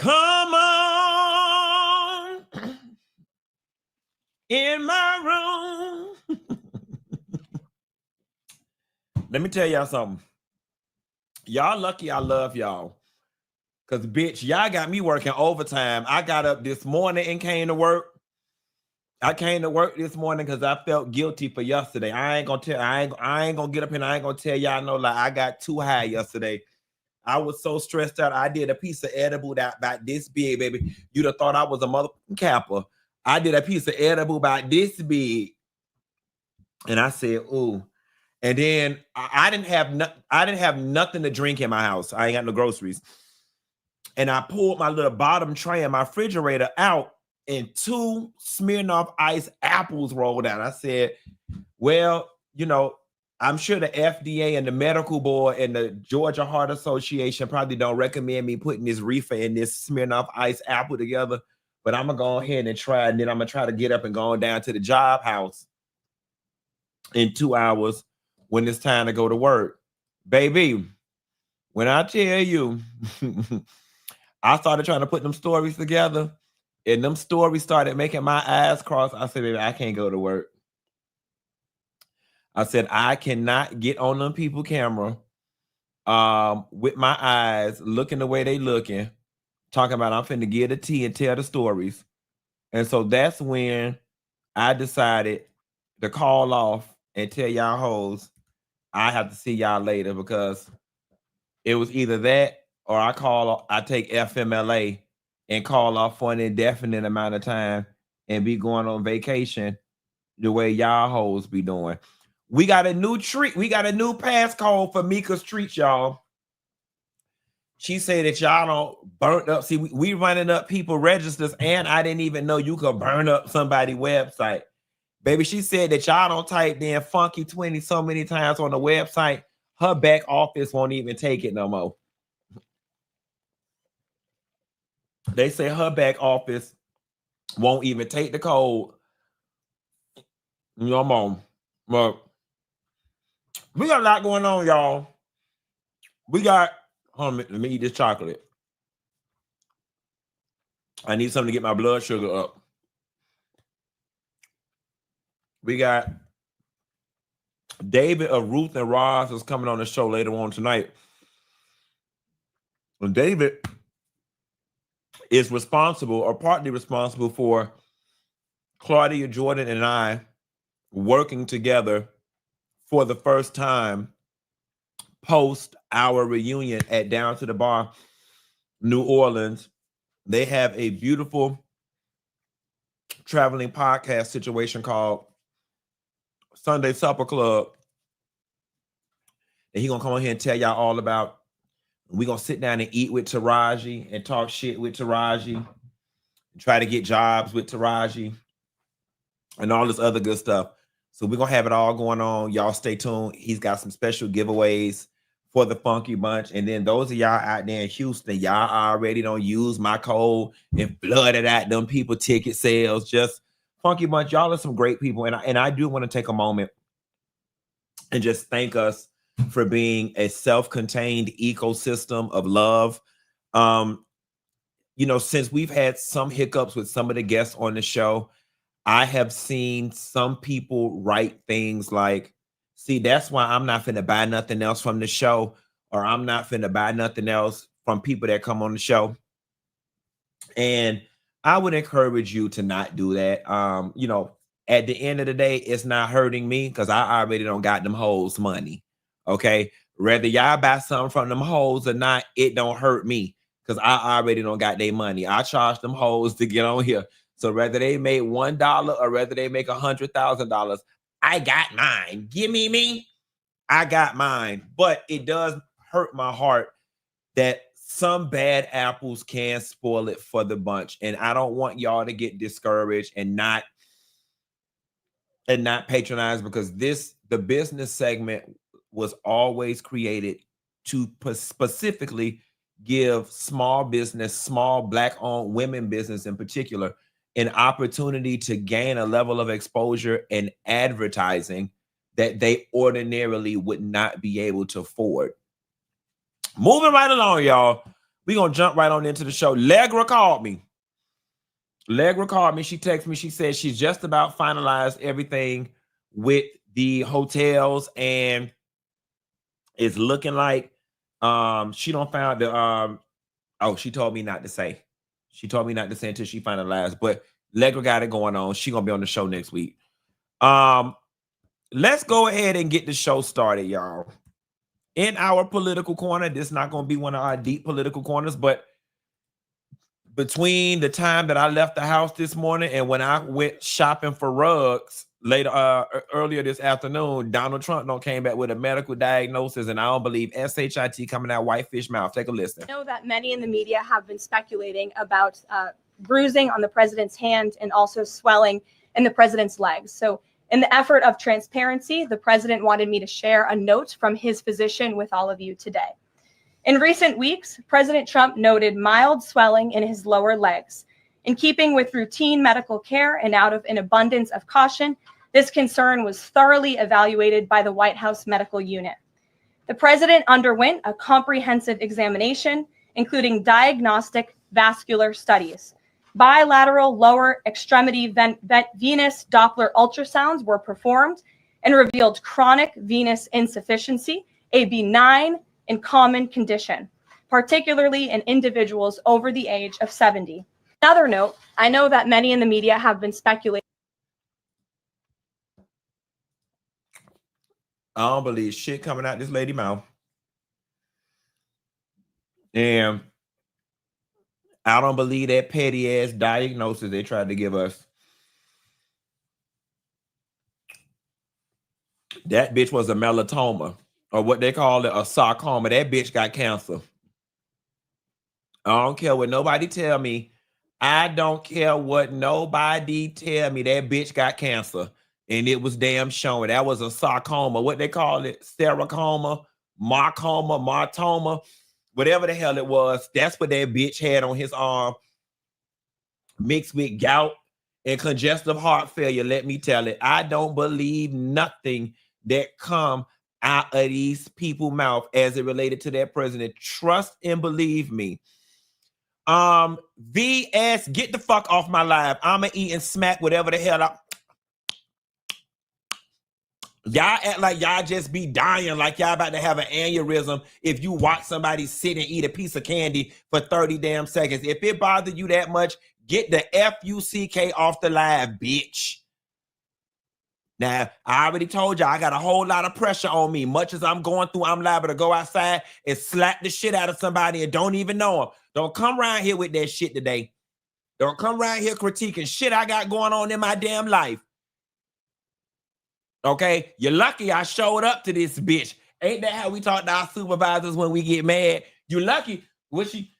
Come on in my room. Let me tell y'all something. Y'all lucky I love y'all. Because, bitch, y'all got me working overtime. I got up this morning and came to work. I came to work this morning because I felt guilty for yesterday. I ain't gonna get up here and I ain't gonna tell y'all no lie. I got too high yesterday. I was so stressed out. I did a piece of edible that about this big, baby. You'd have thought I was a motherfucking capper. I did a piece of edible about this big. And I said, ooh. And then I didn't have nothing to drink in my house. I ain't got no groceries. And I pulled my little bottom tray in my refrigerator out, and 2 Smirnoff Ice apples rolled out. I said, well, you know, I'm sure the FDA and the medical board and the Georgia Heart Association probably don't recommend me putting this reefer and this Smirnoff Ice apple together, but I'm going to go ahead and try, and then I'm going to try to get up and go down to the job house in 2 hours when it's time to go to work. Baby, when I tell you, I started trying to put them stories together, and them stories started making my eyes cross. I said, baby, I can't go to work. I said, I cannot get on them people camera with my eyes looking the way they looking, talking about I'm finna get a tea and tell the stories. And so that's when I decided to call off and tell y'all hoes, I have to see y'all later, because it was either that or I take FMLA and call off for an indefinite amount of time and be going on vacation the way y'all hoes be doing. We got a new treat. We got a new passcode for Mika's treats, y'all. She said that y'all don't burn up. See, we running up people registers, and I didn't even know you could burn up somebody's website. Baby, she said that y'all don't type in Funky 20 so many times on the website, her back office won't even take it no more. They say her back office won't even take the code. No more. But we got a lot going on, y'all. We got, hold on, let me eat this chocolate. I need something to get my blood sugar up. We got David of Ruth and Ross is coming on the show later on tonight. And David is responsible, or partly responsible, for Claudia Jordan and I working together for the first time post our reunion at Down to the Bar, New Orleans. They have a beautiful traveling podcast situation called Sunday Supper Club. And he's going to come on here and tell y'all all about. We're going to sit down and eat with Taraji and talk shit with Taraji, and try to get jobs with Taraji and all this other good stuff. So we're going to have it all going on. Y'all stay tuned. He's got some special giveaways for the Funky Bunch. And then those of y'all out there in Houston, y'all already don't use my code and flooded out them people ticket sales. Just Funky Bunch, y'all are some great people. And I do want to take a moment and just thank us for being a self-contained ecosystem of love. You know, since we've had some hiccups with some of the guests on the show, I have seen some people write things like, see, that's why I'm not finna buy nothing else from the show, or I'm not finna buy nothing else from people that come on the show. And I would encourage you to not do that. You know, at the end of the day, it's not hurting me because I already don't got them hoes money. Okay. Whether y'all buy something from them hoes or not, it don't hurt me because I already don't got their money. I charge them hoes to get on here. So whether they made $1 or whether they make $100,000, I got mine. Give me. I got mine. But it does hurt my heart that some bad apples can spoil it for the bunch. And I don't want y'all to get discouraged and not patronize, because the business segment was always created to specifically give small business, small Black-owned women business in particular, an opportunity to gain a level of exposure and advertising that they ordinarily would not be able to afford. Moving right along, y'all. We're going to jump right on into the show. Legra called me. She texted me. She said she's just about finalized everything with the hotels, and it's looking like she don't found the she told me not to say. She told me not to say until she finalized, but Legra got it going on. She gonna be on the show next week. Let's go ahead and get the show started, y'all. In our political corner, this is not gonna be one of our deep political corners, but between the time that I left the house this morning and when I went shopping for rugs earlier this afternoon, Donald Trump came back with a medical diagnosis, and I don't believe SHIT coming out whitefish mouth. Take a listen. I know that many in the media have been speculating about bruising on the president's hand and also swelling in the president's legs. So in the effort of transparency, the president wanted me to share a note from his physician with all of you today. In recent weeks, President Trump noted mild swelling in his lower legs. In keeping with routine medical care and out of an abundance of caution, this concern was thoroughly evaluated by the White House medical unit. The president underwent a comprehensive examination, including diagnostic vascular studies. Bilateral lower extremity venous Doppler ultrasounds were performed and revealed chronic venous insufficiency, a benign and common condition, particularly in individuals over the age of 70. Another note, I know that many in the media have been speculating. I don't believe shit coming out this lady mouth. And I don't believe that petty ass diagnosis they tried to give us. That bitch was a melanoma, or what they call it, a sarcoma. That bitch got cancer. I don't care what nobody tell me. I don't care what nobody tell me. That bitch got cancer. And it was damn showing. That was a sarcoma. What they call it? Sericoma, martoma, whatever the hell it was. That's what that bitch had on his arm, mixed with gout and congestive heart failure. Let me tell it. I don't believe nothing that come out of these people's mouth as it related to that president. Trust and believe me. VS, get the fuck off my live. I'ma eat and smack whatever the hell y'all act like y'all just be dying, like y'all about to have an aneurysm if you watch somebody sit and eat a piece of candy for 30 damn seconds. If it bothers you that much, get the FUCK off the live, bitch. Now, I already told you I got a whole lot of pressure on me. Much as I'm going through, I'm liable to go outside and slap the shit out of somebody and don't even know them. Don't come around here with that shit today. Don't come around here critiquing shit I got going on in my damn life. Okay? You're lucky I showed up to this bitch. Ain't that how we talk to our supervisors when we get mad? You lucky. What she...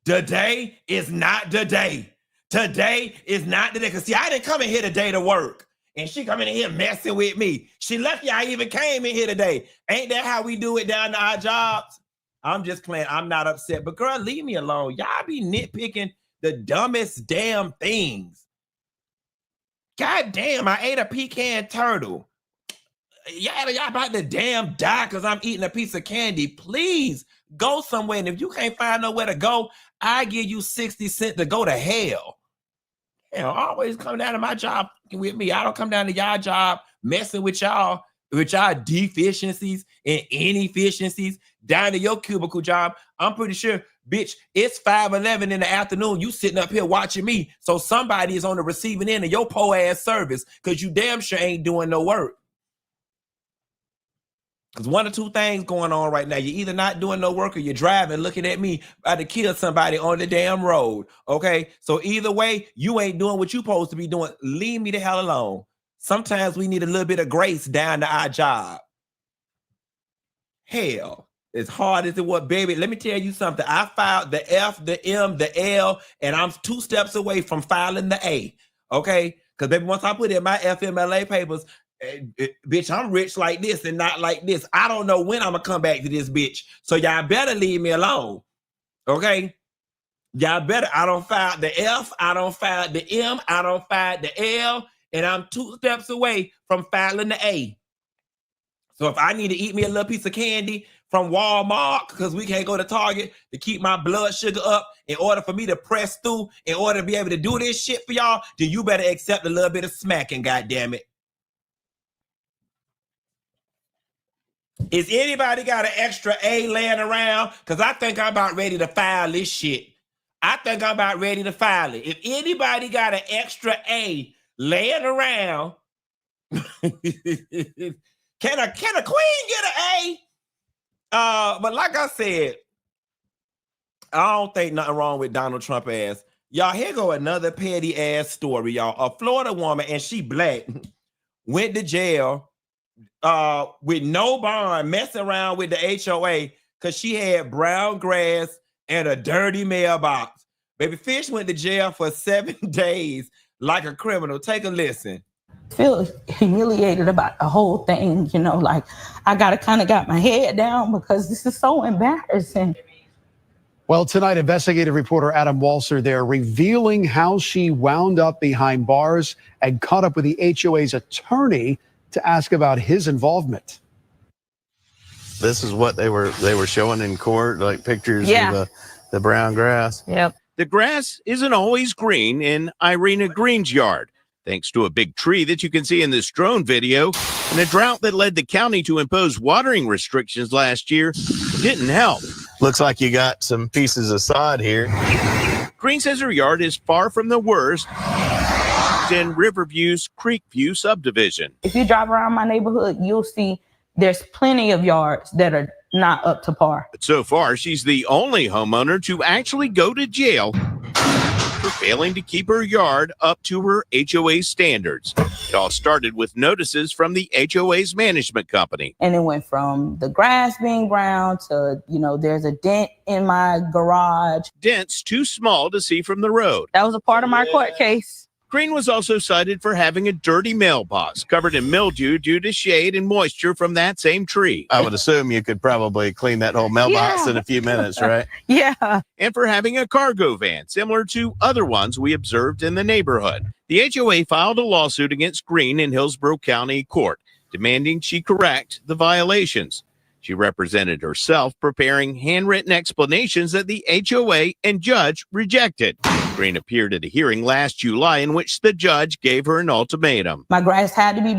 Today is not the day. Today is not the day. Because see, I didn't come in here today to work. And she coming in here messing with me. She lucky I even came in here today. Ain't that how we do it down to our jobs? I'm just playing. I'm not upset. But girl, leave me alone. Y'all be nitpicking the dumbest damn things. God damn, I ate a pecan turtle. Y'all about to damn die because I'm eating a piece of candy. Please go somewhere. And if you can't find nowhere to go, I give you 60 cents to go to hell. Hell, always come down to my job with me. I don't come down to y'all job messing with y'all deficiencies and inefficiencies down to your cubicle job. I'm pretty sure, bitch, it's 5:11 in the afternoon. You sitting up here watching me. So somebody is on the receiving end of your po ass service because you damn sure ain't doing no work. Because one or two things going on right now. You're either not doing no work or you're driving, looking at me about to kill somebody on the damn road. Okay? So either way, you ain't doing what you supposed to be doing. Leave me the hell alone. Sometimes we need a little bit of grace down to our job. Hell, as hard as it was, baby, let me tell you something. I filed the F, the M, the L, and I'm 2 steps away from filing the A. Okay? Because baby, once I put in my FMLA papers, bitch, I'm rich like this and not like this. I don't know when I'm gonna come back to this bitch. So y'all better leave me alone. Okay? Y'all better. I don't file the F. I don't file the M. I don't file the L. And I'm 2 steps away from filing the A. So if I need to eat me a little piece of candy from Walmart because we can't go to Target to keep my blood sugar up in order for me to press through, in order to be able to do this shit for y'all, then you better accept a little bit of smacking, goddammit. Is anybody got an extra A laying around? Because I think I'm about ready to file this shit. I think I'm about ready to file it. If anybody got an extra A laying around, can a queen get an A? But like I said, I don't think nothing wrong with Donald Trump ass. Y'all, here go another petty ass story, y'all. A Florida woman, and she black, went to jail with no bond, messing around with the HOA because she had brown grass and a dirty mailbox. Baby Fish went to jail for 7 days like a criminal. Take a listen. Feel humiliated about the whole thing, you know, like I gotta kind of got my head down because this is so embarrassing. Well, tonight, investigative reporter Adam Walser there revealing how she wound up behind bars and caught up with the HOA's attorney to ask about his involvement. This is what they were showing in court, like pictures of the brown grass. Yep. The grass isn't always green in Irina Green's yard, thanks to a big tree that you can see in this drone video, and a drought that led the county to impose watering restrictions last year didn't help. Looks like you got some pieces of sod here. Green says her yard is far from the worst in Riverview's Creekview subdivision. If you drive around my neighborhood, you'll see there's plenty of yards that are not up to par. But so far, she's the only homeowner to actually go to jail for failing to keep her yard up to her HOA standards. It all started with notices from the HOA's management company. And it went from the grass being brown to, you know, there's a dent in my garage. Dents too small to see from the road. That was a part of my court case. Green was also cited for having a dirty mailbox covered in mildew due to shade and moisture from that same tree. I would assume you could probably clean that whole mailbox in a few minutes, right? Yeah. And for having a cargo van similar to other ones we observed in the neighborhood. The HOA filed a lawsuit against Green in Hillsborough County Court, demanding she correct the violations. She represented herself, preparing handwritten explanations that the HOA and judge rejected. Green appeared at a hearing last July in which the judge gave her an ultimatum. My grass had to be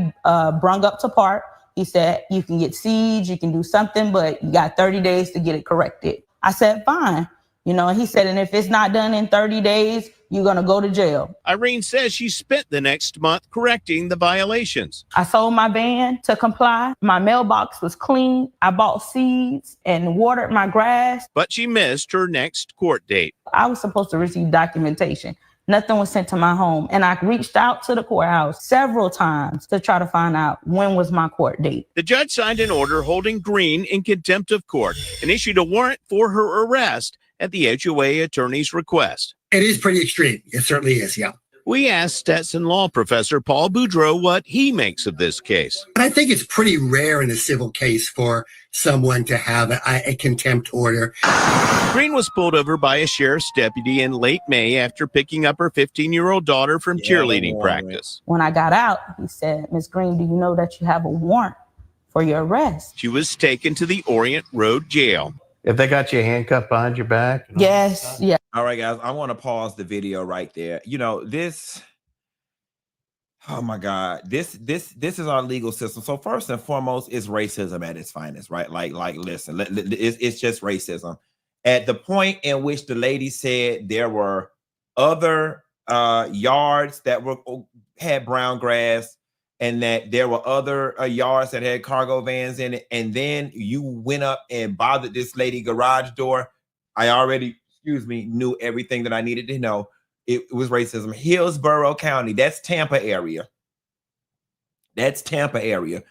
brung up to par. He said, you can get seeds, you can do something, but you got 30 days to get it corrected. I said, fine. You know, he said, and if it's not done in 30 days, you're going to go to jail. Irene says she spent the next month correcting the violations. I sold my van to comply. My mailbox was clean. I bought seeds and watered my grass. But she missed her next court date. I was supposed to receive documentation. Nothing was sent to my home. And I reached out to the courthouse several times to try to find out when was my court date. The judge signed an order holding Green in contempt of court and issued a warrant for her arrest at the HOA attorney's request. It is pretty extreme. It certainly is, yeah. We asked Stetson law professor Paul Boudreau what he makes of this case. I think it's pretty rare in a civil case for someone to have a contempt order. Green was pulled over by a sheriff's deputy in late May after picking up her 15-year-old daughter from cheerleading practice. When I got out, he said, Ms. Green, do you know that you have a warrant for your arrest? She was taken to the Orient Road jail. If they got you handcuffed behind your back? Yes, yeah. All right, guys, I want to pause the video right there. You know, this, oh my God, this is our legal system. So first and foremost, it's racism at its finest, right? Like, listen, it's just racism. At the point in which the lady said there were other yards that had brown grass, and that there were other yards that had cargo vans in it, and then you went up and bothered this lady garage door, I already, knew everything that I needed to know. It was racism. Hillsborough County, that's Tampa area. That's Tampa area.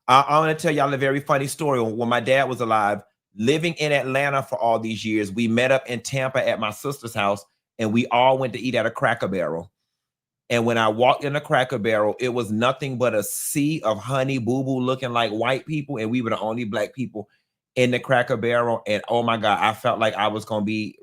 I want to tell y'all a very funny story. When my dad was alive, living in Atlanta for all these years, we met up in Tampa at my sister's house, and we all went to eat at a Cracker Barrel. And when I walked in the Cracker Barrel, it was nothing but a sea of honey boo boo looking like white people. And we were the only black people in the Cracker Barrel. And oh my God, I felt like I was going to be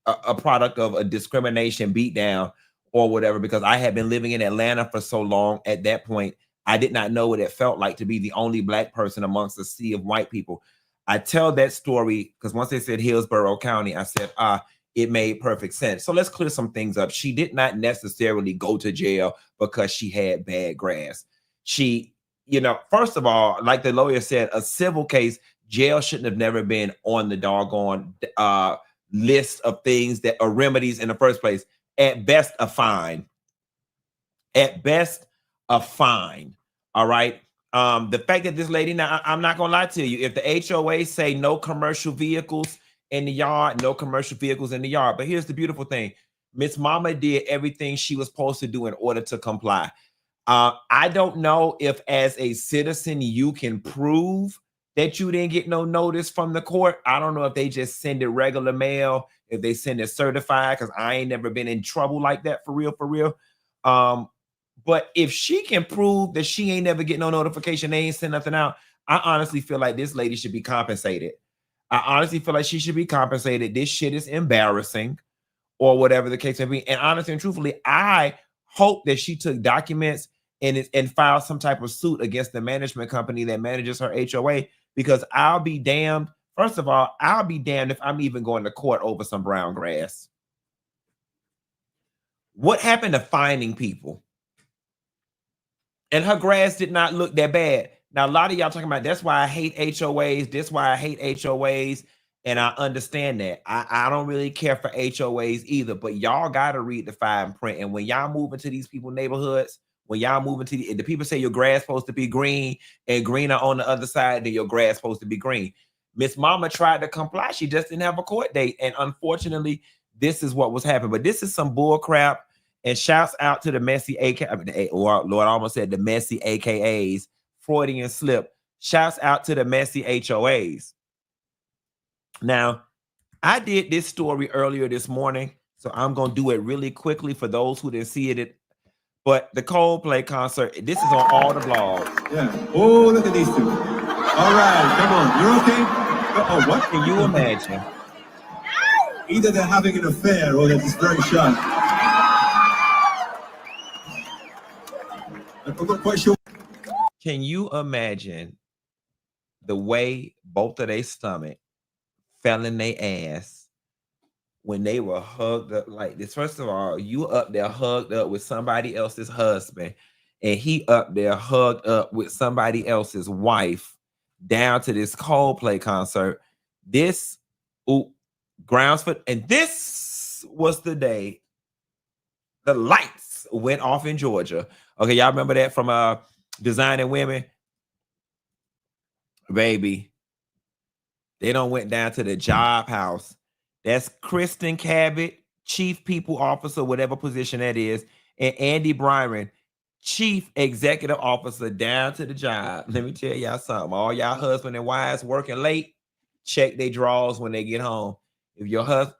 a product of a discrimination beatdown or whatever, because I had been living in Atlanta for so long. At that point, I did not know what it felt like to be the only black person amongst a sea of white people. I tell that story because once they said Hillsborough County, I said, it made perfect sense. So let's clear some things up. She did not necessarily go to jail because she had bad grass. She, you know, first of all, like the lawyer said, a civil case, jail shouldn't have never been on the doggone list of things that are remedies in the first place. At best, a fine. At best, a fine. All right. The fact that this lady, now I'm not gonna lie to you, if the HOA say no commercial vehicles in the yard, no commercial vehicles in the yard. But here's the beautiful thing. Miss Mama did everything she was supposed to do in order to comply. I don't know if as a citizen you can prove that you didn't get no notice from the court. I don't know if they just send it regular mail, if they send it certified, because I ain't never been in trouble like that for real. But if she can prove that she ain't never get no notification, they ain't send nothing out, I honestly feel like this lady should be compensated. I honestly feel like she should be compensated. This shit is embarrassing, or whatever the case may be. And honestly and truthfully, I hope that she took documents and filed some type of suit against the management company that manages her HOA, because I'll be damned. First of all, I'll be damned if I'm even going to court over some brown grass. What happened to finding people? And her grass did not look that bad. Now, a lot of y'all talking about, that's why I hate HOAs. That's why I hate HOAs. And I understand that. I don't really care for HOAs either. But y'all got to read the fine print. And when y'all move into these people's neighborhoods, when y'all move into the people say your grass supposed to be green and greener on the other side, then your grass supposed to be green. Miss Mama tried to comply. She just didn't have a court date. And unfortunately, this is what was happening. But this is some bull crap. And shouts out to the messy Lord, I almost said the messy AKAs, Freudian slip. Shouts out to the messy HOAs. Now, I did this story earlier this morning, so I'm going to do it really quickly for those who didn't see it. But the Coldplay concert, this is on all the blogs. Yeah. Oh, look at these two. All right, come on. You're okay? Oh, what? Can you imagine? Either they're having an affair or they're just very shy. I'm not quite sure. Can you imagine the way both of their stomach fell in their ass when they were hugged up like this? First of all, you up there hugged up with somebody else's husband, and he up there hugged up with somebody else's wife down to this Coldplay concert. This grounds for, and this was the day the lights went off in Georgia. Okay, y'all remember that from Designing Women? Baby, they done went down to the job house. That's Kristen Cabot, Chief People Officer, whatever position that is, and Andy Byron, Chief Executive Officer, down to the job. Let me tell y'all something. All y'all husband and wives working late, check their drawers when they get home. If your husband,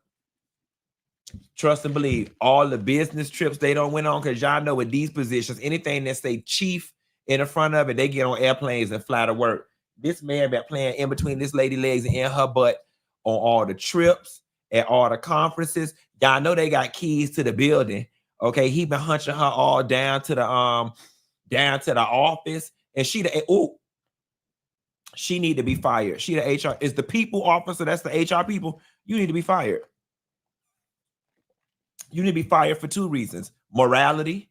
trust and believe, all the business trips they don't went on, because y'all know with these positions, anything that say chief in the front of it, they get on airplanes and fly to work. This man been playing in between this lady legs and in her butt on all the trips, at all the conferences. Y'all know they got keys to the building. Okay, he been hunching her all down to the office, and she need to be fired. She the HR is the people officer. That's the HR people. You need to be fired. You need to be fired for two reasons: morality,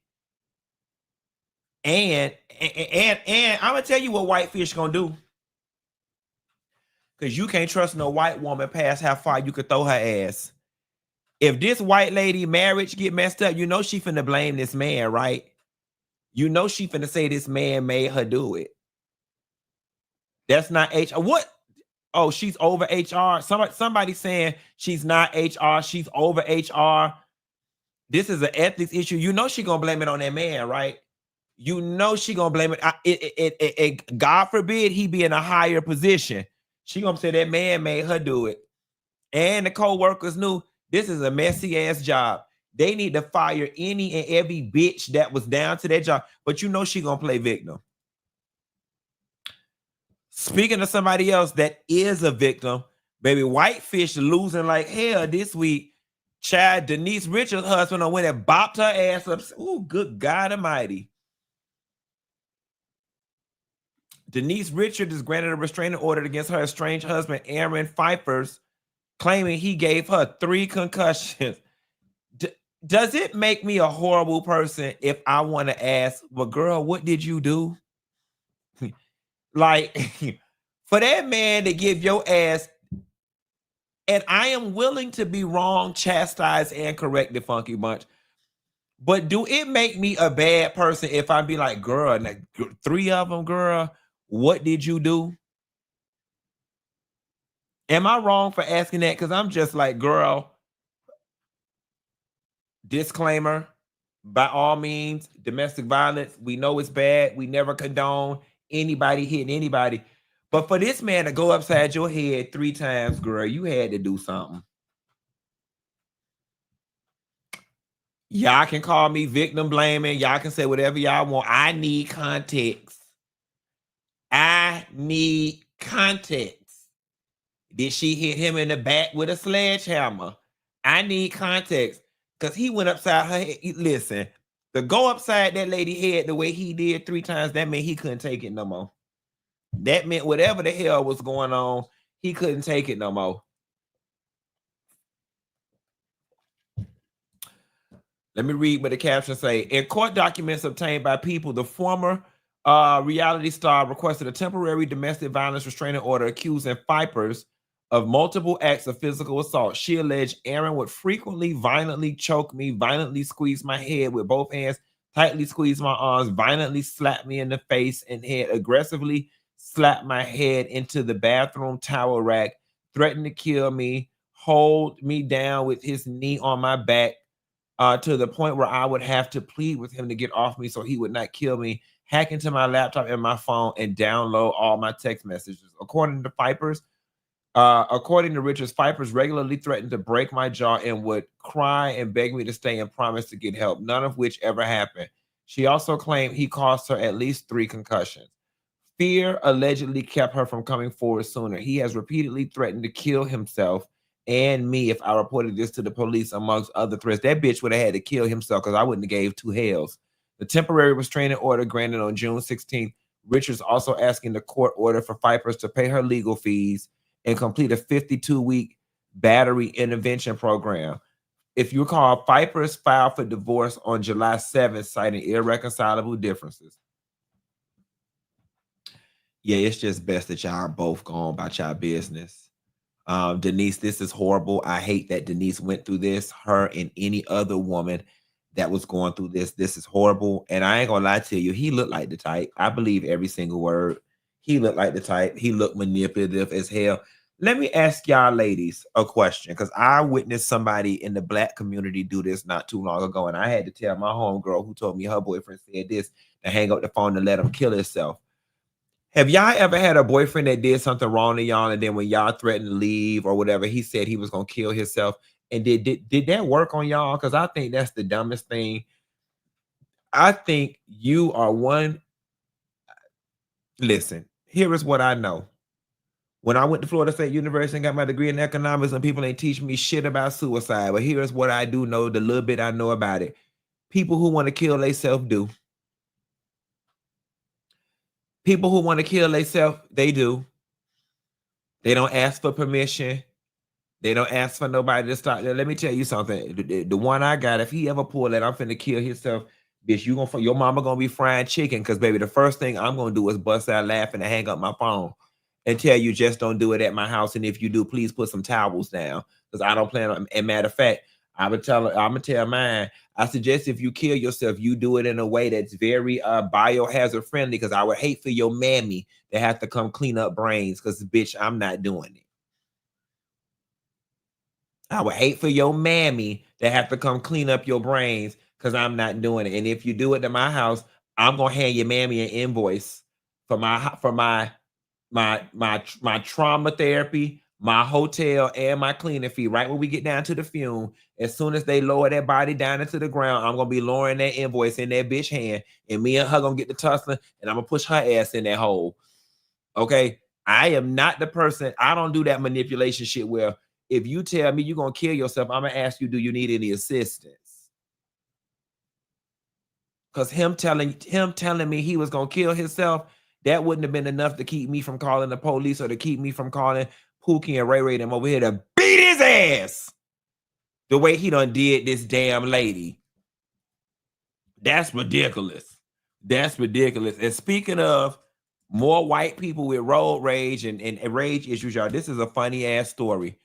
and I'm gonna tell you what Whitefish gonna do, because you can't trust no white woman past how far you could throw her ass. If this white lady marriage get messed up, you know she finna blame this man, right? You know she finna say this man made her do it. That's not HR. What? Oh, she's over HR. Somebody saying she's not HR. She's over HR. This is an ethics issue. You know she gonna blame it on that man, right? You know she gonna blame it. God forbid he be in a higher position. She gonna say that man made her do it. And the co-workers knew this is a messy ass job. They need to fire any and every bitch that was down to that job. But you know she gonna play victim. Speaking of somebody else that is a victim, baby, Whitefish losing like hell this week. Child, Denise Richards' husband went and bopped her ass up. Oh, good God Almighty. Denise Richards is granted a restraining order against her estranged husband, Aaron Pfeiffer's, claiming he gave her 3 concussions. Does it make me a horrible person if I want to ask, well, girl, what did you do? Like, for that man to give your ass, and I am willing to be wrong, chastised, and corrected, Funky Bunch. But do it make me a bad person if I be like, girl, 3 of them, girl, what did you do? Am I wrong for asking that? Because I'm just like, girl, disclaimer, by all means, domestic violence, we know it's bad. We never condone anybody hitting anybody. But for this man to go upside your head 3 times, girl, you had to do something. Y'all can call me victim blaming. Y'all can say whatever y'all want. I need context. I need context. Did she hit him in the back with a sledgehammer? I need context. Because he went upside her head. Listen, to go upside that lady head the way he did 3 times, that meant he couldn't take it no more. That meant whatever the hell was going on, he couldn't take it no more. Let me read what the caption say. In court documents obtained by People, the former reality star requested a temporary domestic violence restraining order accusing Pfeiffer's of multiple acts of physical assault. She alleged Aaron would frequently violently choke me, violently squeeze my head with both hands, tightly squeeze my arms, violently slap me in the face and head, aggressively slap my head into the bathroom towel rack, threatened to kill me, hold me down with his knee on my back, to the point where I would have to plead with him to get off me so he would not kill me, hack into my laptop and my phone, and download all my text messages. According to Richards, Pfeiffer's regularly threatened to break my jaw and would cry and beg me to stay and promise to get help, none of which ever happened. She also claimed he caused her at least 3 concussions. Fear allegedly kept her from coming forward sooner. He has repeatedly threatened to kill himself and me if I reported this to the police, amongst other threats. That bitch would have had to kill himself because I wouldn't have gave 2 hells. The temporary restraining order granted on June 16th. Richards also asking the court order for Pfeiffer's to pay her legal fees and complete a 52-week battery intervention program. If you recall, Pfeiffer's filed for divorce on July 7th, citing irreconcilable differences. Yeah, it's just best that y'all both go on about y'all business. Denise, this is horrible. I hate that Denise went through this. Her and any other woman that was going through this. This is horrible. And I ain't gonna lie to you, he looked like the type. I believe every single word. He looked like the type. He looked manipulative as hell. Let me ask y'all ladies a question, because I witnessed somebody in the Black community do this not too long ago, and I had to tell my homegirl who told me her boyfriend said this to hang up the phone and let him kill himself. Have y'all ever had a boyfriend that did something wrong to y'all, and then when y'all threatened to leave or whatever, he said he was gonna kill himself? And did that work on y'all? Because I think that's the dumbest thing. I think you are one. Listen, here is what I know. When I went to Florida State University and got my degree in economics, and people ain't teaching me shit about suicide, but here is what I do know, the little bit I know about it. People who want to kill themselves do. People who want to kill themselves, they do. They don't ask for permission. They don't ask for nobody to stop. Let me tell you something. The one I got, if he ever pull that, I'm finna kill himself, bitch, your mama gonna be frying chicken, because baby, the first thing I'm gonna do is bust out laughing and hang up my phone and tell you just don't do it at my house. And if you do, please put some towels down, because I don't plan on. And matter of fact, I'm gonna tell mine. I suggest if you kill yourself, you do it in a way that's very biohazard friendly, because I would hate for your mammy to have to come clean up brains, because bitch, I'm not doing it. I would hate for your mammy to have to come clean up your brains, because I'm not doing it. And if you do it to my house, I'm gonna hand your mammy an invoice for my trauma therapy, my hotel, and my cleaning fee. Right when we get down to the fume, as soon as they lower that body down into the ground, I'm gonna be lowering that invoice in that bitch hand, and me and her gonna get the tussling, and I'm gonna push her ass in that hole. Okay, I am not the person. I don't do that manipulation shit where if you tell me you're gonna kill yourself, I'm gonna ask you, do you need any assistance? Because him telling me he was gonna kill himself, that wouldn't have been enough to keep me from calling the police or to keep me from calling Pookie and Ray Ray them over here to beat his ass the way he done did this damn lady. That's ridiculous. That's ridiculous. And speaking of more white people with road rage and rage issues, y'all, this is a funny ass story.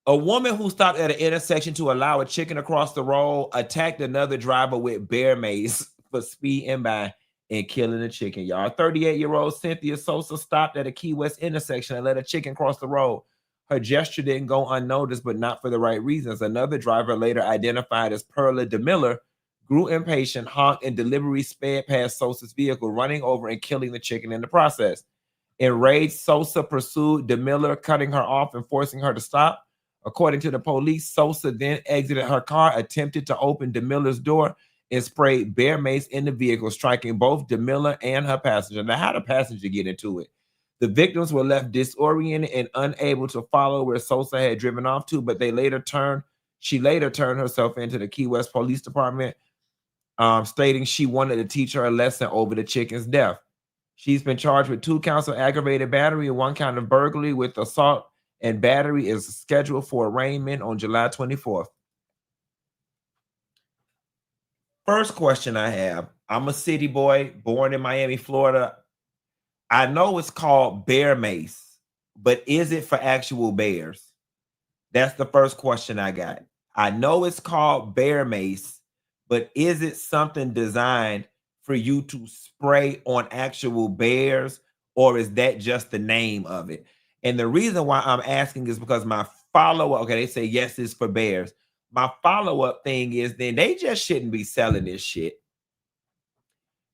A woman who stopped at an intersection to allow a chicken across the road attacked another driver with bear mace for speeding by and killing a chicken, y'all. 38-year-old Cynthia Sosa stopped at a Key West intersection and let a chicken cross the road. Her gesture didn't go unnoticed, but not for the right reasons. Another driver, later identified as Perla DeMiller, grew impatient, honked, and deliberately sped past Sosa's vehicle, running over and killing the chicken in the process. Enraged, Sosa pursued DeMiller, cutting her off and forcing her to stop. According to the police, Sosa then exited her car, attempted to open DeMiller's door, and sprayed bear mace in the vehicle, striking both DeMiller and her passenger. Now, how did the passenger get into it? The victims were left disoriented and unable to follow where Sosa had driven off to, but she later turned herself into the Key West Police Department, stating she wanted to teach her a lesson over the chicken's death. She's been charged with 2 counts of aggravated battery and 1 count of burglary, with assault and battery is scheduled for arraignment on July 24th. First question I have, I'm a city boy born in Miami, Florida. I know it's called bear mace, but is it for actual bears? That's the first question I got. I know it's called bear mace, but is it something designed for you to spray on actual bears, or is that just the name of it? And the reason why I'm asking is because my follow-up, okay, they say yes, it's for bears. My follow-up thing is then they just shouldn't be selling this shit.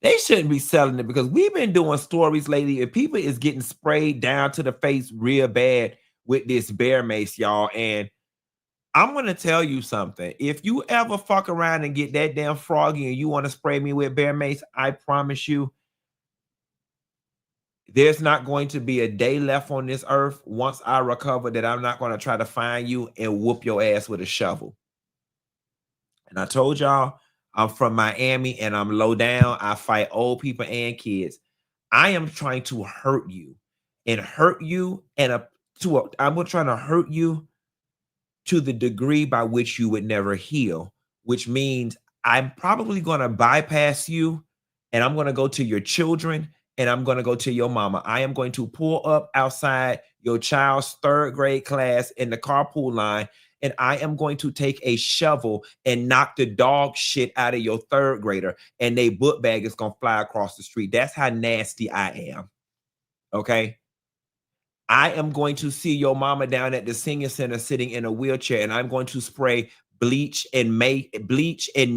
They shouldn't be selling it, because we've been doing stories lately and people is getting sprayed down to the face real bad with this bear mace, y'all. And I'm going to tell you something. If you ever fuck around and get that damn froggy and you want to spray me with bear mace, I promise you, there's not going to be a day left on this earth once I recover that I'm not going to try to find you and whoop your ass with a shovel. And I told y'all, I'm from Miami and I'm low down. I fight old people and kids. I am trying to hurt you and hurt you. And I'm trying to hurt you to the degree by which you would never heal, which means I'm probably going to bypass you and I'm going to go to your children and I'm going to go to your mama. I am going to pull up outside your child's 3rd grade class in the carpool line, and I am going to take a shovel and knock the dog shit out of your 3rd grader, and they book bag is going to fly across the street. That's how nasty I am. Okay? I am going to see your mama down at the senior center sitting in a wheelchair, and I'm going to spray bleach and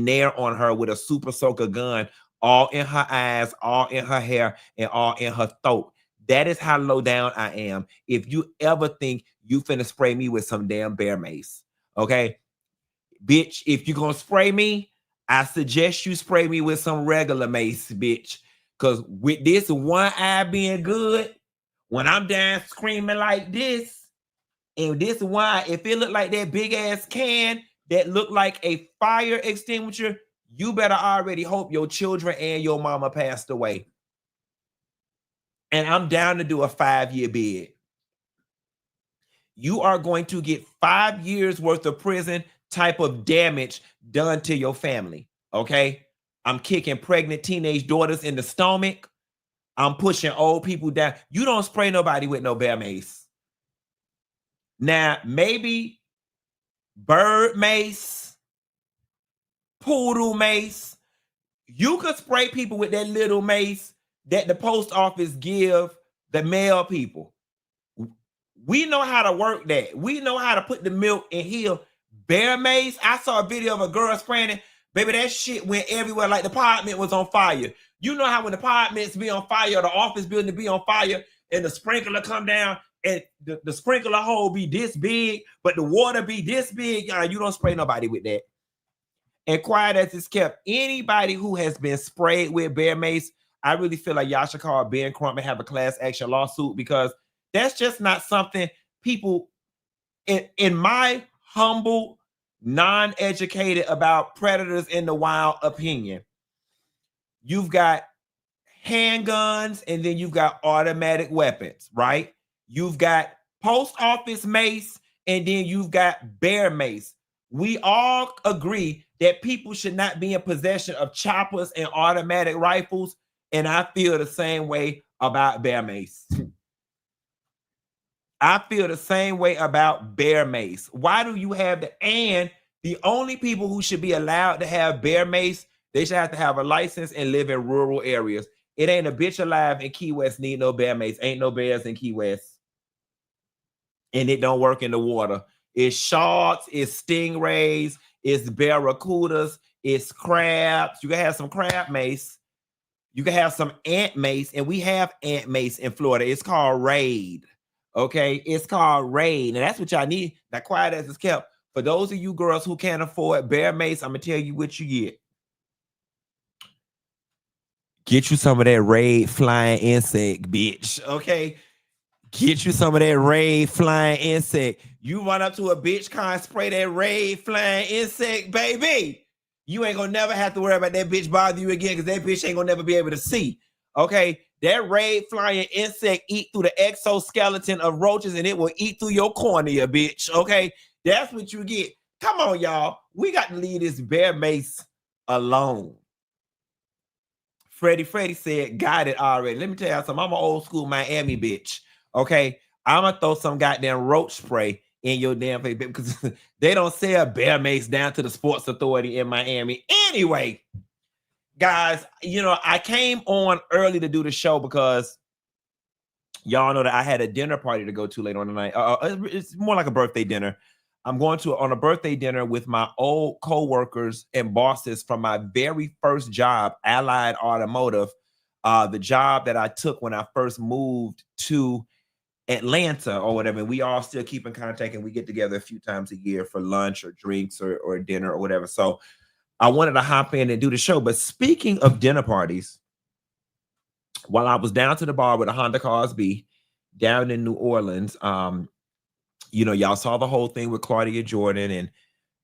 nair on her with a super soaker gun, all in her eyes, all in her hair, and all in her throat. That is how low down I am. If you ever think you finna spray me with some damn bear mace, okay? Bitch, if you're gonna spray me, I suggest you spray me with some regular mace, bitch. Because with this one eye being good, when I'm down screaming like this, and this one eye, if it look like that big ass can that look like a fire extinguisher, you better already hope your children and your mama passed away. And I'm down to do a 5-year bid. You are going to get 5 years worth of prison type of damage done to your family, okay? I'm kicking pregnant teenage daughters in the stomach. I'm pushing old people down. You don't spray nobody with no bear mace. Now, maybe bird mace, poodle mace. You could spray people with that little mace that the post office give the mail people. We know how to work that. We know how to put the milk and heal. Bear mace, I saw a video of a girl spraying it. Baby, that shit went everywhere like the apartment was on fire. You know how when the apartments be on fire, or the office building be on fire, and the sprinkler come down, and the sprinkler hole be this big, but the water be this big. You don't spray nobody with that. And quiet as it's kept, anybody who has been sprayed with bear mace, I really feel like y'all should call Ben Crump and have a class action lawsuit, because that's just not something people, in my humble, non-educated about predators in the wild opinion. You've got handguns, and then you've got automatic weapons, right? You've got post office mace, and then you've got bear mace. We all agree that people should not be in possession of choppers and automatic rifles, and I feel the same way about bear mace. I feel the same way about bear mace. Why do you have the, and the only people who should be allowed to have bear mace, they should have to have a license and live in rural areas. It ain't a bitch alive in Key West need no bear mace. Ain't no bears in Key West. And it don't work in the water. It's sharks, it's stingrays, it's barracudas, it's crabs. You can have some crab mace. You can have some ant mace, and we have ant mace in Florida. It's called Raid. Okay, it's called Raid, and that's what y'all need. Now, quiet as it's kept. For those of you girls who can't afford bear mace, I'm gonna tell you what you get. Get you some of that Raid flying insect, bitch. Okay, get you some of that Raid flying insect. You run up to a bitch con, spray that Raid flying insect, baby. You ain't gonna never have to worry about that bitch bother you again, because that bitch ain't gonna never be able to see. Okay, that Raid flying insect eat through the exoskeleton of roaches, and it will eat through your cornea, bitch. Okay, that's what you get. Come on, y'all. We got to leave this bear mace alone. Freddie said, got it already. Let me tell you something. I'm an old school Miami bitch. Okay, I'm gonna throw some goddamn roach spray in your damn face because they don't sell bear mace down to the Sports Authority in Miami. Anyway, guys, you know, I came on early to do the show because y'all know that I had a dinner party to go to later on tonight. It's more like a birthday dinner. I'm going to on a birthday dinner with my old co-workers and bosses from my very first job, Allied Automotive, the job that I took when I first moved to Atlanta or whatever. And we all still keep in contact, and we get together a few times a year for lunch or drinks or dinner or whatever. So I wanted to hop in and do the show. But speaking of dinner parties, while I was down to the bar with a Honda Cosby down in New Orleans, you know, y'all saw the whole thing with Claudia Jordan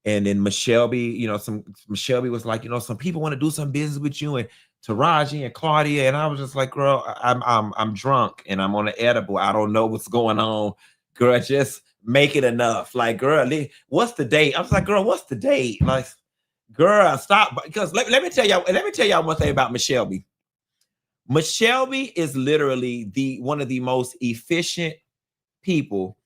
and then Michelle B, you know, Michelle B was like, you know, some people want to do some business with you, and Taraji and Claudia, and I was just like, girl, I'm drunk and I'm on an edible. I don't know what's going on, girl. Just make it enough. Like, girl, what's the date? I was like, girl, what's the date? Like, girl, stop. Because let me tell y'all one thing about Michelle B. Michelle B is literally one of the most efficient people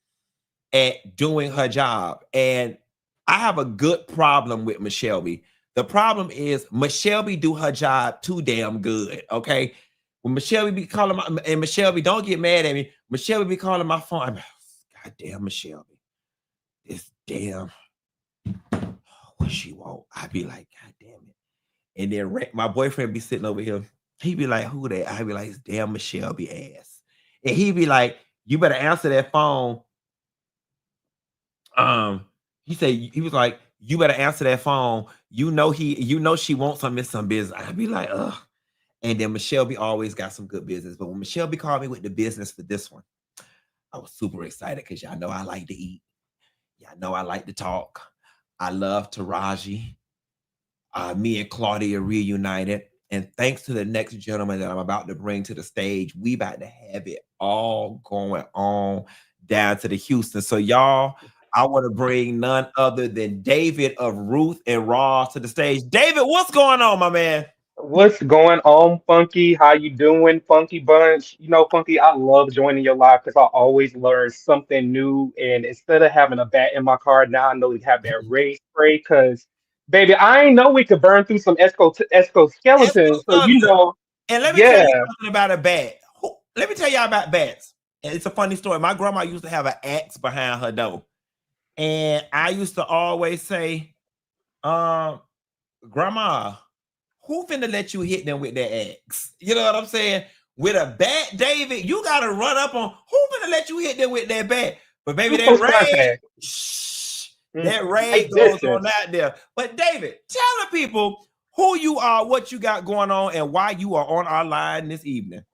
at doing her job. And I have a good problem with Michelle B. The problem is Michelle B do her job too damn good. Okay. When Michelle B be calling and Michelle B, don't get mad at me. Michelle B be calling my phone. I'm, God damn, Michelle B. This damn what she want. I be like, God damn it. And then my boyfriend be sitting over here. He be like, who that? I be like, it's damn Michelle B ass. And he be like, you better answer that phone. He said, he was like, you better answer that phone. You know she wants some business. I'd be like, ugh. And then Michelle B always got some good business. But when Michelle B called me with the business for this one, I was super excited because y'all know I like to eat. Y'all know I like to talk. I love Taraji. Me and Claudia reunited. And thanks to the next gentleman that I'm about to bring to the stage, we about to have it all going on down to the Houston. So y'all, I want to bring none other than David of Ruth and Raw to the stage. David, what's going on, my man? What's going on, Funky? How you doing, Funky Bunch? You know, Funky, I love joining your live because I always learn something new. And instead of having a bat in my car, now I know we have that ray spray because, baby, I ain't know we could burn through some exoskeletons. So, you know, and let me tell yeah. you something about a bat. Let me tell y'all about bats. And it's a funny story. My grandma used to have an axe behind her door. And I used to always say, Grandma, who finna let you hit them with that axe? You know what I'm saying? With a bat, David, you gotta run up on who finna let you hit them with that bat. But baby, that raid goes on out there. But David, tell the people who you are, what you got going on, and why you are on our line this evening.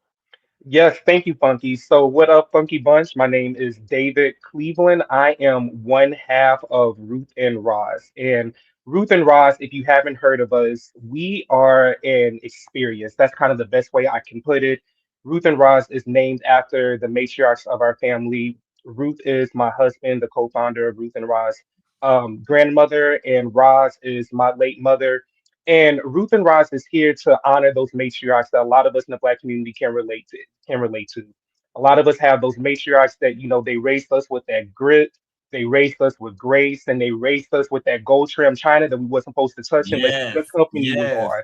Yes, thank you, Funky. So, what up, Funky Bunch? My name is David Cleveland. I am one half of Ruth and Roz. And Ruth and Roz, if you haven't heard of us, we are an experience. That's kind of the best way I can put it. Ruth and Roz is named after the matriarchs of our family. Ruth is my husband, the co-founder of Ruth and Roz, grandmother, and Roz is my late mother. And Ruth and Roz is here to honor those matriarchs that a lot of us in the Black community can relate to. A lot of us have those matriarchs that, they raised us with that grit, they raised us with grace, and they raised us with that gold trim china that we wasn't supposed to touch unless the Yes. company was Yes. on.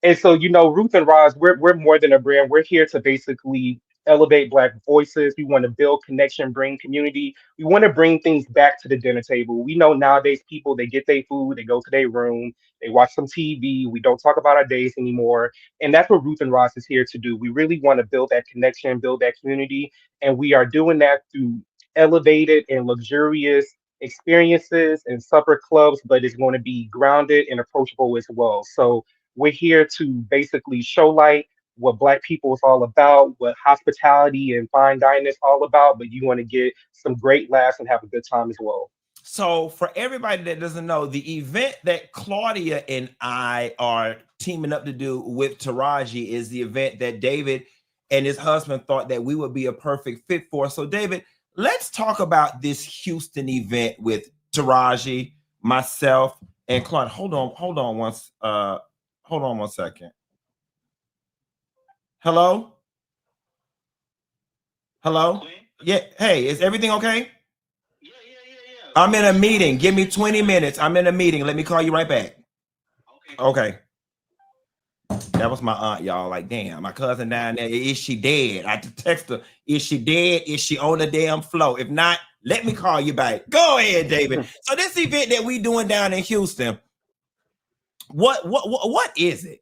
And so, Ruth and Roz, we're more than a brand. We're here to basically elevate Black voices. We want to build connection, bring community. We want to bring things back to the dinner table. We know nowadays people, they get their food, they go to their room, they watch some TV. We don't talk about our days anymore. And that's what Ruth and Roz is here to do. We really want to build that connection, build that community. And we are doing that through elevated and luxurious experiences and supper clubs, but it's going to be grounded and approachable as well. So we're here to basically show light what Black people is all about, what hospitality and fine dining is all about, but you want to get some great laughs and have a good time as well. So for everybody that doesn't know, the event that Claudia and I are teaming up to do with Taraji is the event that David and his husband thought that we would be a perfect fit for. So David, let's talk about this Houston event with Taraji, myself, and Claudia. Hold on one second. Hello? Yeah. Hey, is everything okay? Yeah. I'm in a meeting. Give me 20 minutes. I'm in a meeting. Let me call you right back. Okay. That was my aunt, y'all. Like, damn, my cousin down there. Is she dead? I text her. Is she dead? Is she on the damn floor? If not, let me call you back. Go ahead, David. So this event that we doing down in Houston, what is it?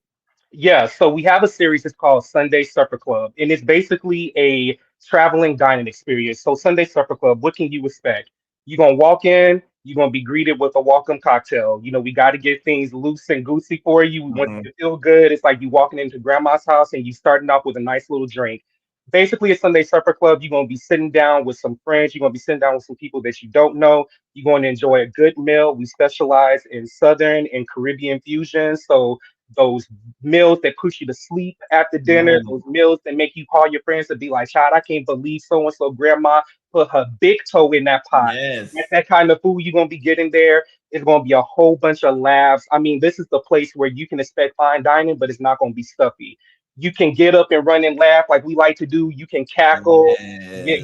Yeah, so we have a series. It's called Sunday Supper Club, and it's basically a traveling dining experience. So Sunday Supper Club, what can you expect? You're gonna walk in, you're gonna be greeted with a welcome cocktail. We got to get things loose and goosey for you. We want you to feel good. It's like you walking into grandma's house and you starting off with a nice little drink. Basically, a Sunday Supper Club. You're gonna be sitting down with some friends. You're gonna be sitting down with some people that you don't know. You're going to enjoy a good meal. We specialize in Southern and Caribbean fusion, so those meals that push you to sleep after dinner, those meals that make you call your friends to be like, child, I can't believe so and so grandma put her big toe in that pot. Yes. That's that kind of food you're going to be getting there. It's going to be a whole bunch of laughs. I mean, this is the place where you can expect fine dining, but it's not going to be stuffy. You can get up and run and laugh like we like to do. You can cackle. Yeah,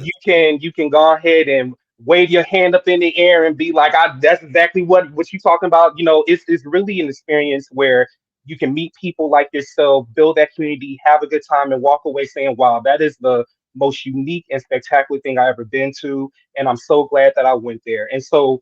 you can go ahead and wave your hand up in the air and be like, that's exactly what you're talking about. It's really an experience where you can meet people like yourself, build that community, have a good time, and walk away saying, wow, that is the most unique and spectacular thing I ever been to. And I'm so glad that I went there. And so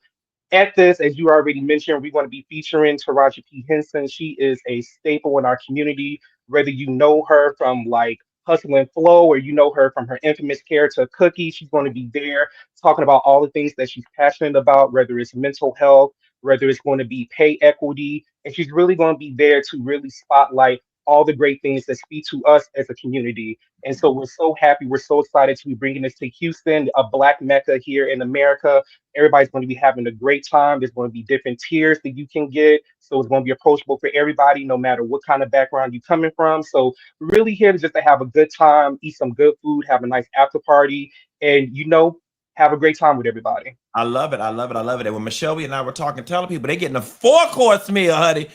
at this, as you already mentioned, we're going to be featuring Taraji P. Henson. She is a staple in our community, whether you know her from like Hustle and Flow or you know her from her infamous character Cookie. She's going to be there talking about all the things that she's passionate about, whether it's mental health, whether it's going to be pay equity. And she's really going to be there to really spotlight all the great things that speak to us as a community. And so we're so happy. We're so excited to be bringing this to Houston, a Black Mecca here in America. Everybody's going to be having a great time. There's going to be different tiers that you can get. So it's going to be approachable for everybody, no matter what kind of background you're coming from. So we're really here just to have a good time, eat some good food, have a nice after party, and, have a great time with everybody. I love it. And when Michelle and I were talking, telling people they're getting a 4-course meal, honey.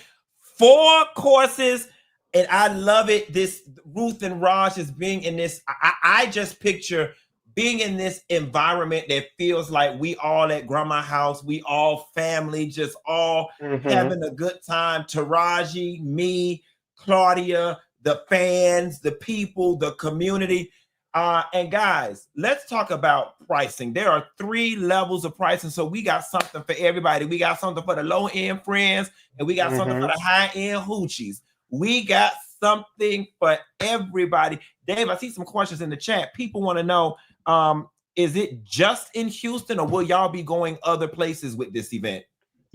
4 courses. And I love it. This Ruth and Raj is being in this. I just picture being in this environment that feels like we all at grandma's house. We all family, just all having a good time. Taraji, me, Claudia, the fans, the people, the community. And guys, let's talk about pricing. There are 3 levels of pricing. So we got something for everybody. We got something for the low-end friends, and we got something for the high-end hoochies. We got something for everybody. Dave, I see some questions in the chat. People want to know, is it just in Houston or will y'all be going other places with this event?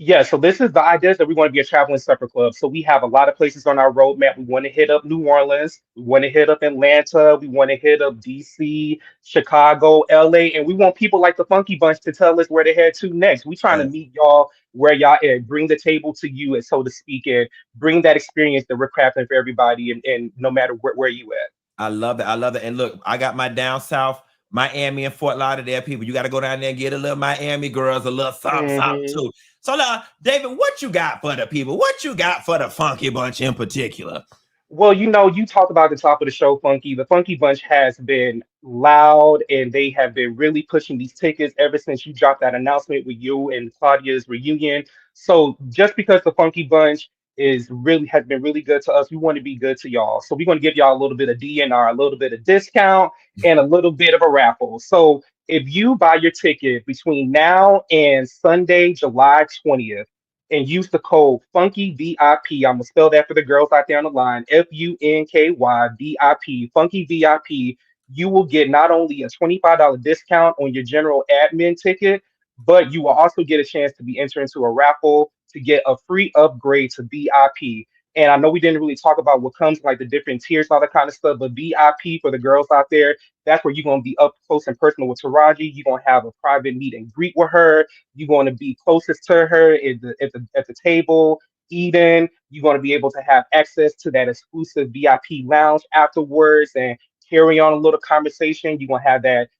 Yeah, so this is the idea that we want to be a traveling supper club. So we have a lot of places on our roadmap. We want to hit up New Orleans, we want to hit up Atlanta, we want to hit up DC, Chicago, LA, and we want people like the Funky Bunch to tell us where they head to next. We trying to Yes. meet y'all where y'all at, bring the table to you, and so to speak, and bring that experience that we're crafting for everybody, and no matter where you at. I love it. I love it. And look, I got my down south, Miami and Fort Lauderdale people. You got to go down there and get a little Miami girls, a little something too. So, David, what you got for the people? What you got for the Funky Bunch in particular? Well, you talked about the top of the show, Funky. The Funky Bunch has been loud and they have been really pushing these tickets ever since you dropped that announcement with you and Claudia's reunion. So just because the Funky Bunch has been really good to us, we want to be good to y'all. So we're going to give y'all a little bit of DNR, a little bit of discount, and a little bit of a raffle. So if you buy your ticket between now and Sunday, July 20th, and use the code Funky VIP. I'm gonna spell that for the girls out there on the line. FUNKY VIP. Funky VIP. You will get not only a $25 discount on your general admin ticket, but you will also get a chance to be entered into a raffle to get a free upgrade to VIP. And I know we didn't really talk about what comes like the different tiers, all that kind of stuff, but VIP for the girls out there, that's where you're gonna be up close and personal with Taraji. You're gonna have a private meet and greet with her. You're going to be closest to her at the table, eating. You're going to be able to have access to that exclusive VIP lounge afterwards and carry on a little conversation. You're going to have that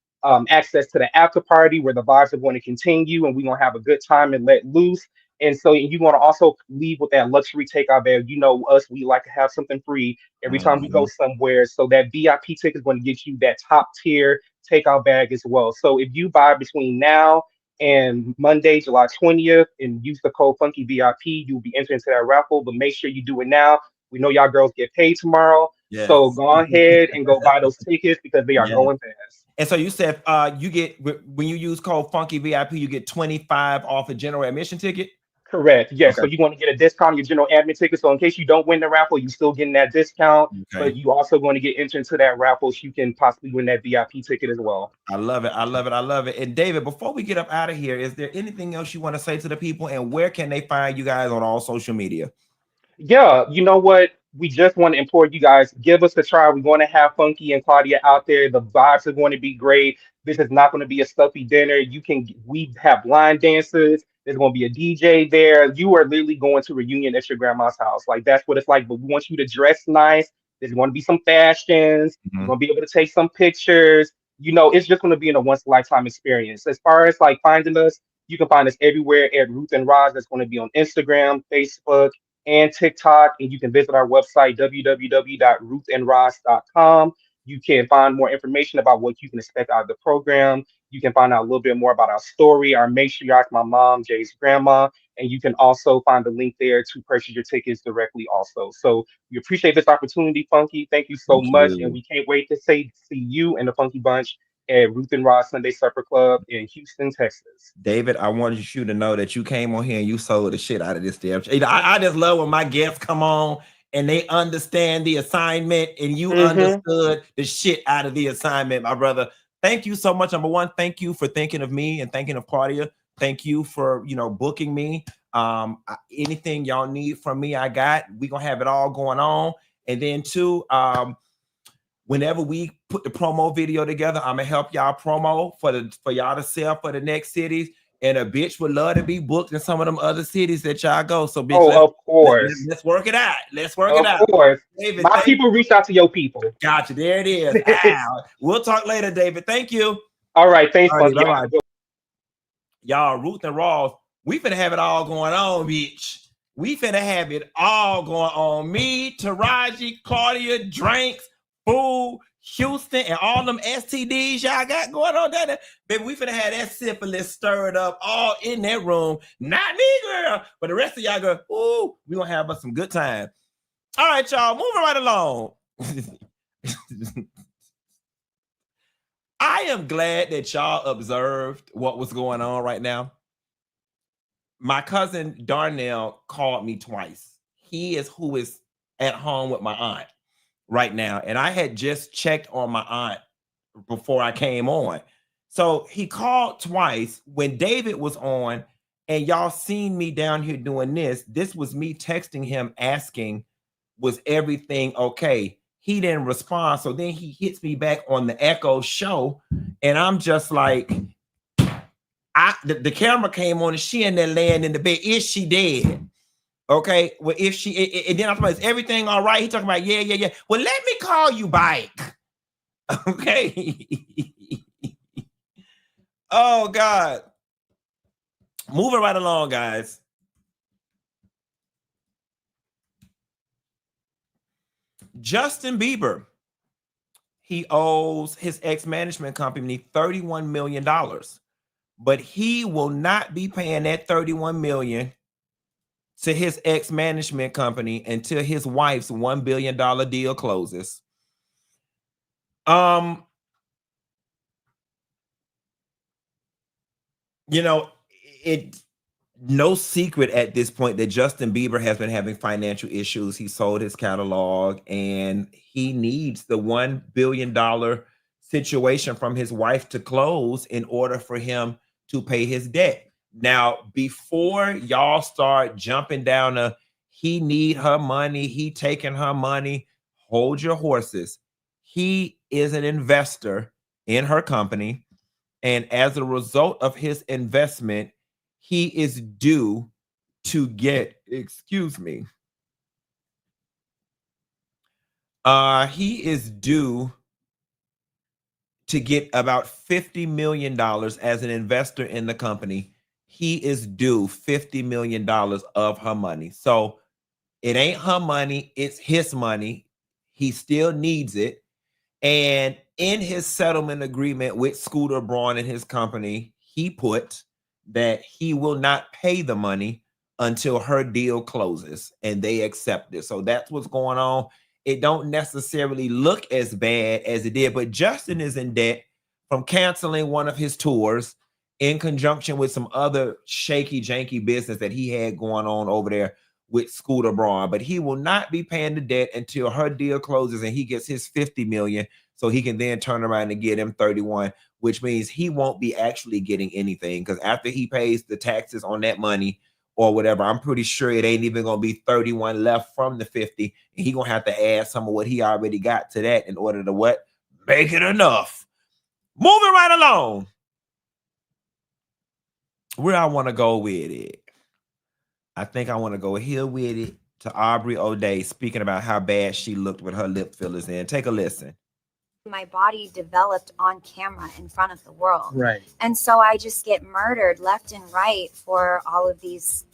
access to the after party where the vibes are going to continue and we're going to have a good time and let loose. And so you want to also leave with that luxury takeout bag. You know us, we like to have something free every time we go somewhere. So that VIP ticket is going to get you that top tier takeout bag as well. So if you buy between now and Monday, July 20th, and use the code Funky VIP, you'll be entering into that raffle. But make sure you do it now. We know y'all girls get paid tomorrow. Yes. So go ahead and go buy those tickets because they are going fast. And so you said you get, when you use code Funky VIP, you get 25 off a general admission ticket? Correct. Yes. Okay. So you're going to get a discount on your general admin ticket. So in case you don't win the raffle, you're still getting that discount. Okay. But you also going to get entered into that raffle so you can possibly win that VIP ticket as well. I love it. I love it. I love it. And David, before we get up out of here, is there anything else you want to say to the people, and where can they find you guys on all social media? Yeah, you know what? We just want to implore you guys, give us a try. We're going to have Funky and Claudia out there. The vibes are going to be great. This is not going to be a stuffy dinner. We have line dancers. There's going to be a DJ there. You are literally going to a reunion at your grandma's house. Like that's what it's like. But we want you to dress nice. There's going to be some fashions. You're going to be able to take some pictures. It's just going to be in a once in a lifetime experience. As far as like finding us, you can find us everywhere at Ruth and Roz. That's going to be on Instagram, Facebook, and TikTok, and you can visit our website, www.ruthandross.com. You can find more information about what you can expect out of the program. You can find out a little bit more about our story, our Make Sure You Ask My Mom, Jay's grandma, and you can also find the link there to purchase your tickets directly also. So we appreciate this opportunity, Funky. Thank you so much, and we can't wait to see you and the Funky Bunch at Ruth and Ross Sunday Supper Club in Houston, Texas. David, I wanted you to know that you came on here and you sold the shit out of this damn. I just love when my guests come on and they understand the assignment and you understood the shit out of the assignment, my brother. Thank you so much. Number one, thank you for thinking of me and thinking of Claudia. Thank you for booking me. Anything y'all need from me, I got. We're gonna have it all going on. And then two, whenever we put the promo video together, I'm gonna help y'all promo for y'all to sell for the next cities. And a bitch would love to be booked in some of them other cities that y'all go. So, bitch, of course, let's work it out. Let's work it out. Of course, David, my people reach out to your people. Gotcha. There it is. We'll talk later, David. Thank you. All right, thanks, Funky. Y'all, Ruth and Ross, we finna have it all going on, bitch. We finna have it all going on. Me, Taraji, Claudia, drinks, food, Houston, and all them STDs y'all got going on down there. Baby, we finna have that syphilis stirred up all in that room. Not me, girl. But the rest of y'all go, ooh, we gonna have us some good time. All right, y'all, moving right along. I am glad that y'all observed what was going on right now. My cousin Darnell called me twice. He is who is at home with my aunt right now. And I had just checked on my aunt before I came on. So he called twice. When David was on, And y'all seen me down here doing this. This was me texting him asking, was everything okay? He didn't respond. So then he hits me back on the Echo show. And I'm just like, the camera came on and she in there laying in the bed. Is she dead? Okay. Well, if she, and then I'm like, is everything all right? He talking about, yeah. Well, let me call you back. Okay. Oh, God. Moving right along, guys. Justin Bieber, he owes his ex-management company $31 million, but he will not be paying that $31 million to his ex-management company until his wife's $1 billion deal closes. You know, it's no secret at this point that Justin Bieber has been having financial issues. He sold his catalog and he needs the $1 billion situation from his wife to close in order for him to pay his debt. Now, before y'all start jumping down he need her money, he taking her money, hold your horses. He is an investor in her company. And as a result of his investment, he is due to get, he is due to get about $50 million as an investor in the company. He is due $50 million of her money. So it ain't her money, it's his money. He still needs it. And in his settlement agreement with Scooter Braun and his company, he put that he will not pay the money until her deal closes and they accept it. So that's what's going on. It don't necessarily look as bad as it did, but Justin is in debt from canceling one of his tours in conjunction with some other shaky janky business that he had going on over there with Scooter Braun. But he will not be paying the debt until her deal closes and he gets his $50 million. So he can then turn around and get him 31, which means he won't be actually getting anything because after he pays the taxes on that money or whatever, I'm pretty sure it ain't even going to be 31 left from the 50. And he going to have to add some of what he already got to that in order to what? Make it enough. Moving right along. Where I want to go with it. I think I want to go here with it to Aubrey O'Day speaking about how bad she looked with her lip fillers in. Take a listen. My body developed on camera in front of the world. Right. And so I just get murdered left and right for all of these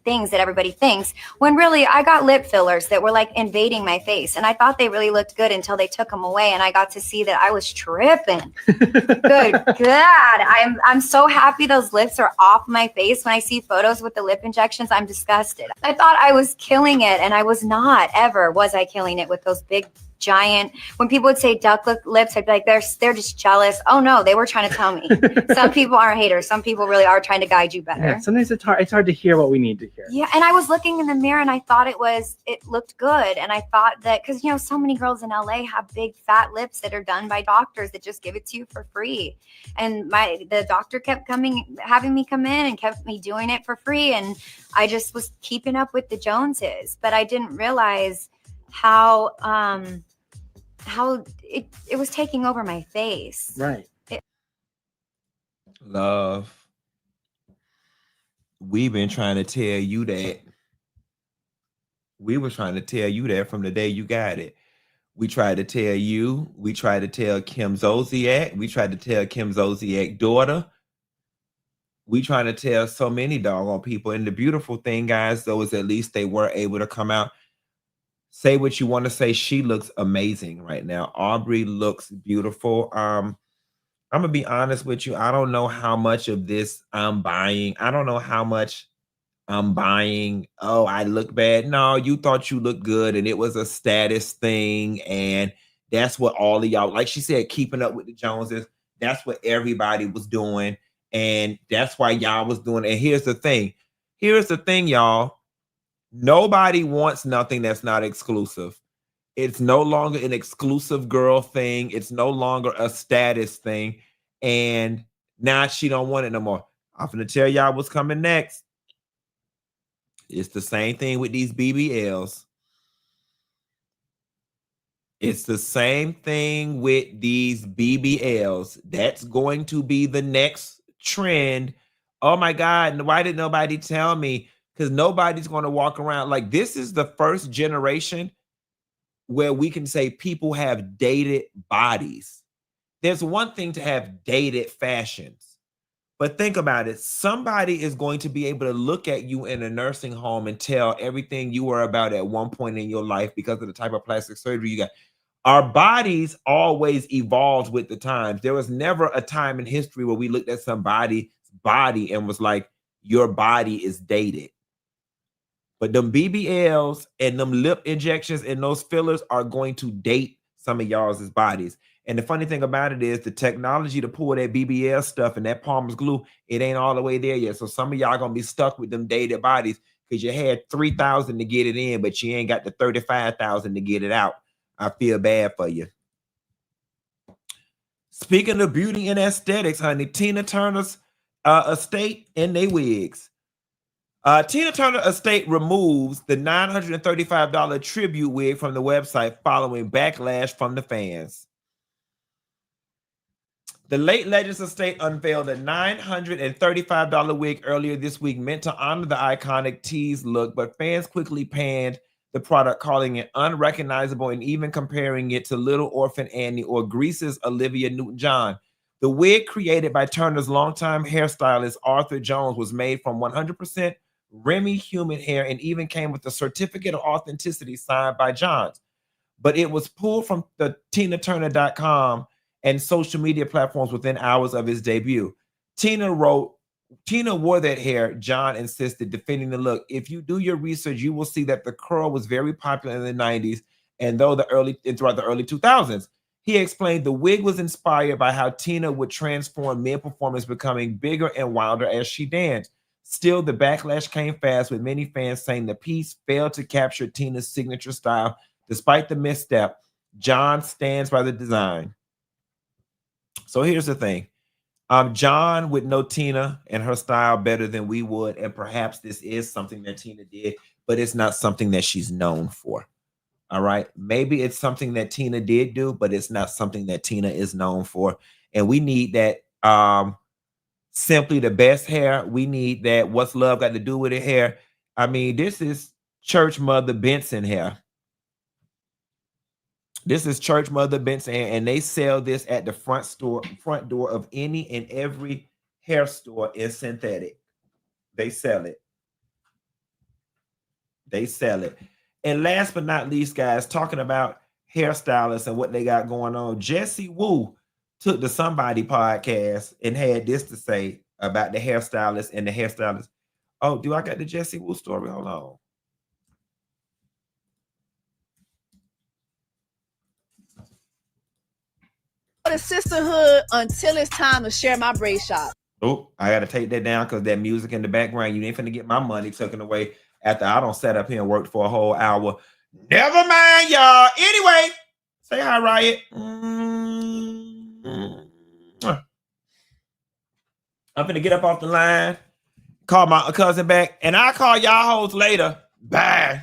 things that everybody thinks, when really I got lip fillers that were like invading my face. And I thought they really looked good until they took them away. And I got to see that I was tripping. Good God. I'm so happy those lips are off my face. When I see photos with the lip injections, I'm disgusted. I thought I was killing it. And I was not ever, was I killing it with those big giant, when people would say duck lips, I'd be like, they're just jealous. Oh no, they were trying to tell me. Some people aren't haters. Some people really are trying to guide you better. Yeah, sometimes it's hard to hear what we need to hear. Yeah, and I was looking in the mirror and I thought it looked good. And I thought that, because so many girls in LA have big fat lips that are done by doctors that just give it to you for free. And the doctor kept having me come in and kept me doing it for free. And I just was keeping up with the Joneses, but I didn't realize how it was taking over my face. Right. Love. We've been trying to tell you that. We were trying to tell you that from the day you got it. We tried to tell you. We tried to tell Kim Zolciak. We tried to tell Kim Zolciak's daughter. We trying to tell so many doggone people. And the beautiful thing, guys, though, is at least they were able to come out. Say what you want to say. She looks amazing right now. Aubrey looks beautiful. I'm going to be honest with you. I don't know how much of this I'm buying. I don't know how much I'm buying. Oh, I look bad. No, you thought you looked good and it was a status thing. And that's what all of y'all, like she said, keeping up with the Joneses. That's what everybody was doing. And that's why y'all was doing it. And here's the thing. Here's the thing, y'all. Nobody wants nothing that's not exclusive. It's no longer an exclusive girl thing. It's no longer a status thing. And now she don't want it no more. I'm gonna tell y'all what's coming next. It's the same thing with these BBLs. It's the same thing with these BBLs. That's going to be the next trend. Oh my God, why did nobody tell me? Because nobody's going to walk around like this is the first generation where we can say people have dated bodies. There's one thing to have dated fashions, but think about it. Somebody is going to be able to look at you in a nursing home and tell everything you were about at one point in your life because of the type of plastic surgery you got. Our bodies always evolved with the times. There was never a time in history where we looked at somebody's body and was like, your body is dated. But them BBLs and them lip injections and those fillers are going to date some of y'all's bodies. And the funny thing about it is the technology to pull that BBL stuff and that Palmer's glue, it ain't all the way there yet. So some of y'all gonna be stuck with them dated bodies because you had 3,000 to get it in, but you ain't got the 35,000 to get it out. I feel bad for you. Speaking of beauty and aesthetics, honey, Tina Turner's estate and they wigs. Tina Turner estate removes the $935 tribute wig from the website following backlash from the fans. The late legend's estate unveiled a $935 wig earlier this week meant to honor the iconic tease look, but fans quickly panned the product, calling it unrecognizable and even comparing it to Little Orphan Annie or Grease's Olivia Newton-John. The wig, created by Turner's longtime hairstylist Arthur Jones, was made from 100% Remy human hair and even came with a certificate of authenticity signed by Johns. But it was pulled from the TinaTurner.com and social media platforms within hours of his debut. Tina wrote, Tina wore that hair, John insisted, defending the look. If you do your research, you will see that the curl was very popular in the 90s and throughout the early 2000s. He explained the wig was inspired by how Tina would transform male performers, becoming bigger and wilder as she danced. Still, the backlash came fast, with many fans saying the piece failed to capture Tina's signature style. Despite the misstep, John stands by the design. So here's the thing. John would know Tina and her style better than we would, and perhaps this is something that Tina did, but it's not something that she's known for. All right. Maybe it's something that Tina did do, but it's not something that Tina is known for. And we need that simply the best hair. We need that what's love got to do with it hair. I mean, this is Church Mother Benson hair. This is Church Mother Benson, and they sell this at the front door of any and every hair store in synthetic. They sell it. They sell it. And last but not least, guys, talking about hairstylists and what they got going on, Jessie Wu took the Somebody podcast and had this to say about the hairstylist and the hairstylist. Oh, do I got the Jessie Wu story? Hold on. The sisterhood until it's time to share my braid shop. Oh, I got to take that down because that music in the background, you ain't finna get my money taken away after I don't set up here and work for a whole hour. Never mind, y'all. Anyway, say hi, Riot. I'm finna get up off the line, call my cousin back, and I'll call y'all hoes later. Bye.